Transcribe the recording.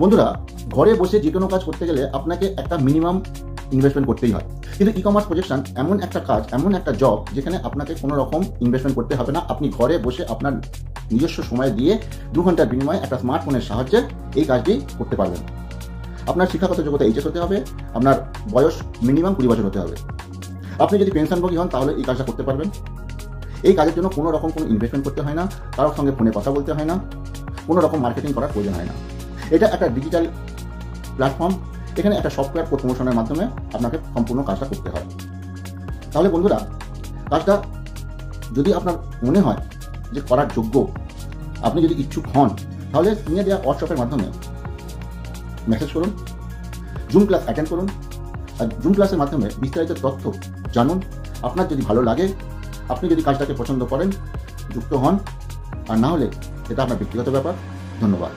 বন্ধুরা, ঘরে বসে যে কোনো কাজ করতে গেলে আপনাকে একটা মিনিমাম ইনভেস্টমেন্ট করতেই হয়। কিন্তু ই কমার্স প্রজেকশন এমন একটা কাজ, এমন একটা জব যেখানে আপনাকে কোনো রকম ইনভেস্টমেন্ট করতে হবে না। আপনি ঘরে বসে আপনার নিজস্ব সময় দিয়ে 2 ঘন্টার বিনিময়ে একটা স্মার্টফোনের সাহায্যে এই কাজটি করতে পারবেন। আপনার শিক্ষাগত যোগ্যতা এইচএস হতে হবে, আপনার বয়স মিনিমাম 20 বছর হতে হবে। আপনি যদি পেনশনভোগী হন তাহলে এই কাজটা করতে পারবেন। এই কাজের জন্য কোনো রকম কোনো ইনভেস্টমেন্ট করতে হয় না, কারোর সঙ্গে ফোনে কথা বলতে হয় না, কোনো রকম মার্কেটিং করার প্রয়োজন হয় না। এটা একটা ডিজিটাল প্ল্যাটফর্ম। এখানে একটা সফটওয়্যার প্রমোশনের মাধ্যমে আপনাকে সম্পূর্ণ কাজটা করতে হয়। তাহলে বন্ধুরা, কাজটা যদি আপনার মনে হয় যে করার যোগ্য, আপনি যদি ইচ্ছুক হন, তাহলে স্ক্রিনে দেওয়া হোয়াটসঅ্যাপের মাধ্যমে মেসেজ করুন, জুম ক্লাস অ্যাটেন্ড করুন। আর জুম ক্লাসের মাধ্যমে বিস্তারিত তথ্য জানুন। আপনার যদি ভালো লাগে, আপনি যদি কাজটাকে পছন্দ করেন, যুক্ত হন। আর না হলে এটা আপনার ব্যক্তিগত ব্যাপার। ধন্যবাদ।